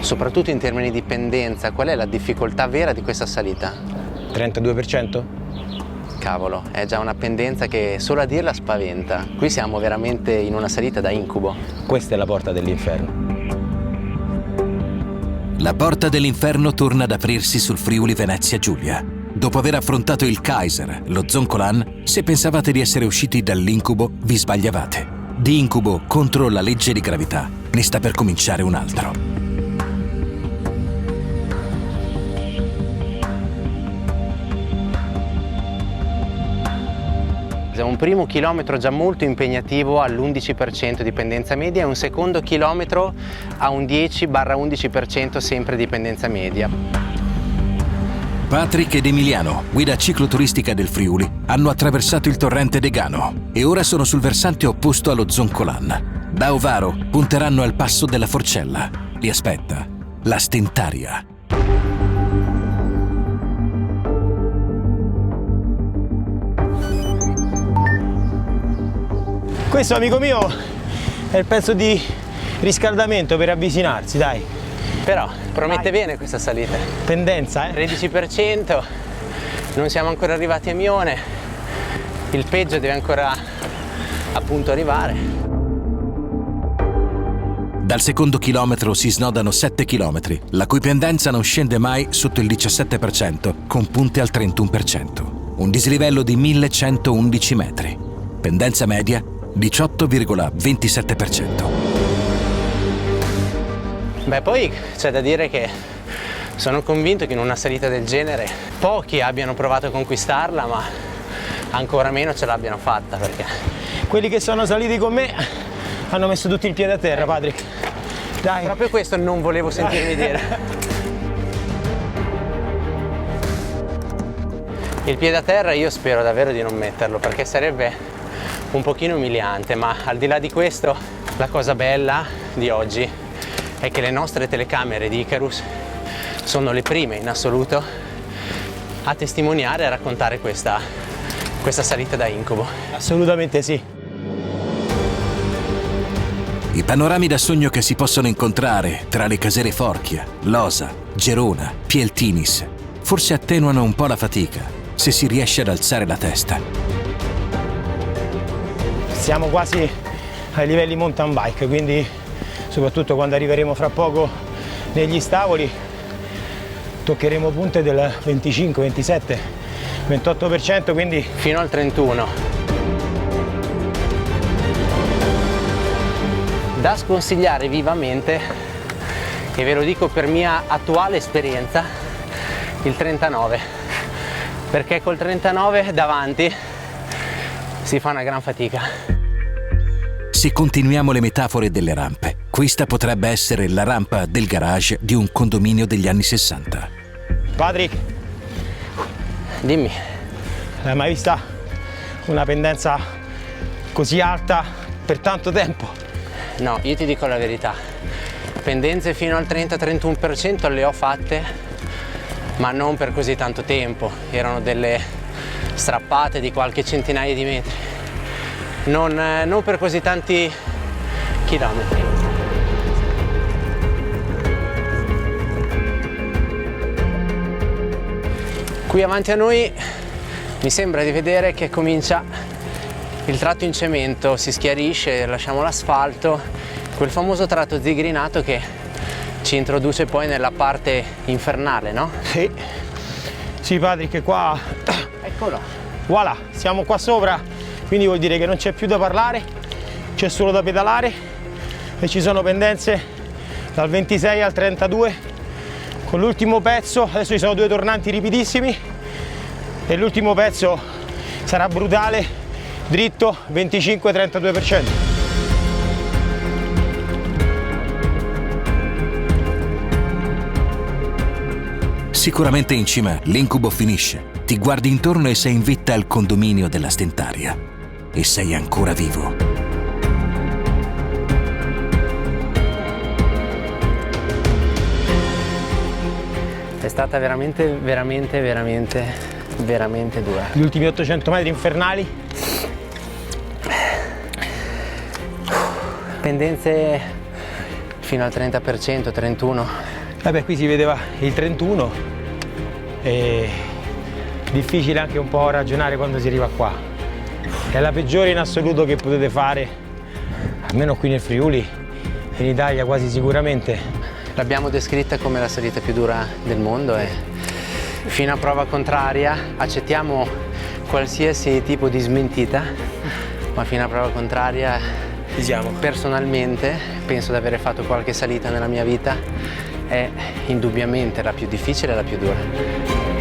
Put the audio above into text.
soprattutto in termini di pendenza, qual è la difficoltà vera di questa salita? 32%? Cavolo, è già una pendenza che solo a dirla spaventa. Qui siamo veramente in una salita da incubo. Questa è la porta dell'inferno. La porta dell'inferno torna ad aprirsi sul Friuli Venezia Giulia. Dopo aver affrontato il Kaiser, lo Zoncolan, se pensavate di essere usciti dall'incubo, vi sbagliavate. Di incubo contro la legge di gravità ne sta per cominciare un altro. Un primo chilometro già molto impegnativo all'11% di pendenza media e un secondo chilometro a un 10-11% sempre di pendenza media. Patrick ed Emiliano, guida cicloturistica del Friuli, hanno attraversato il torrente Degano e ora sono sul versante opposto allo Zoncolan. Da Ovaro punteranno al passo della Forcella. Li aspetta la Stentaria. Questo, amico mio, è il pezzo di riscaldamento per avvicinarsi, dai. Però promette bene questa salita. Pendenza, 13%, non siamo ancora arrivati a Mione, il peggio deve ancora appunto arrivare. Dal secondo chilometro si snodano 7 chilometri, la cui pendenza non scende mai sotto il 17%, con punte al 31%. Un dislivello di 1111 metri. Pendenza media 18,27%. Beh, poi c'è da dire che sono convinto che in una salita del genere pochi abbiano provato a conquistarla, ma ancora meno ce l'abbiano fatta, perché quelli che sono saliti con me hanno messo tutti il piede a terra, Patrick. Dai. Proprio questo non volevo sentirmi dire. Il piede a terra io spero davvero di non metterlo, perché sarebbe un pochino umiliante, ma al di là di questo la cosa bella di oggi è che le nostre telecamere di Icarus sono le prime in assoluto a testimoniare e a raccontare questa salita da incubo. Assolutamente sì. I panorami da sogno che si possono incontrare tra le casere Forchia, Losa, Gerona, Pieltinis forse attenuano un po' la fatica se si riesce ad alzare la testa. Siamo quasi ai livelli mountain bike, quindi soprattutto quando arriveremo fra poco negli Stavoli toccheremo punte del 25, 27, 28%, quindi fino al 31%. Da sconsigliare vivamente, e ve lo dico per mia attuale esperienza, il 39, perché col 39 davanti si fa una gran fatica. Se continuiamo le metafore delle rampe, questa potrebbe essere la rampa del garage di un condominio degli anni 60. Patrick, dimmi. Hai mai vista una pendenza così alta per tanto tempo? No, io ti dico la verità. Pendenze fino al 30-31% le ho fatte, ma non per così tanto tempo. Erano delle strappate di qualche centinaia di metri. Non per così tanti chilometri. Qui avanti a noi mi sembra di vedere che comincia il tratto in cemento, si schiarisce, lasciamo l'asfalto, quel famoso tratto zigrinato che ci introduce poi nella parte infernale, no? Sì. Sì, Patrick, qua. Eccolo. Voilà, siamo qua sopra. Quindi vuol dire che non c'è più da parlare, c'è solo da pedalare e ci sono pendenze dal 26 al 32 con l'ultimo pezzo. Adesso ci sono due tornanti ripidissimi e l'ultimo pezzo sarà brutale, dritto, 25-32%. Sicuramente in cima l'incubo finisce. Ti guardi intorno e sei in vetta al condominio della Stentaria. E sei ancora vivo. È stata veramente dura. Gli ultimi 800 metri infernali. Pendenze fino al 30%, 31%. Vabbè, qui si vedeva il 31 e difficile anche un po' ragionare quando si arriva qua. È la peggiore in assoluto che potete fare, almeno qui nel Friuli, in Italia quasi sicuramente. L'abbiamo descritta come la salita più dura del mondo e fino a prova contraria accettiamo qualsiasi tipo di smentita, ma fino a prova contraria personalmente penso di aver fatto qualche salita nella mia vita, è indubbiamente la più difficile e la più dura.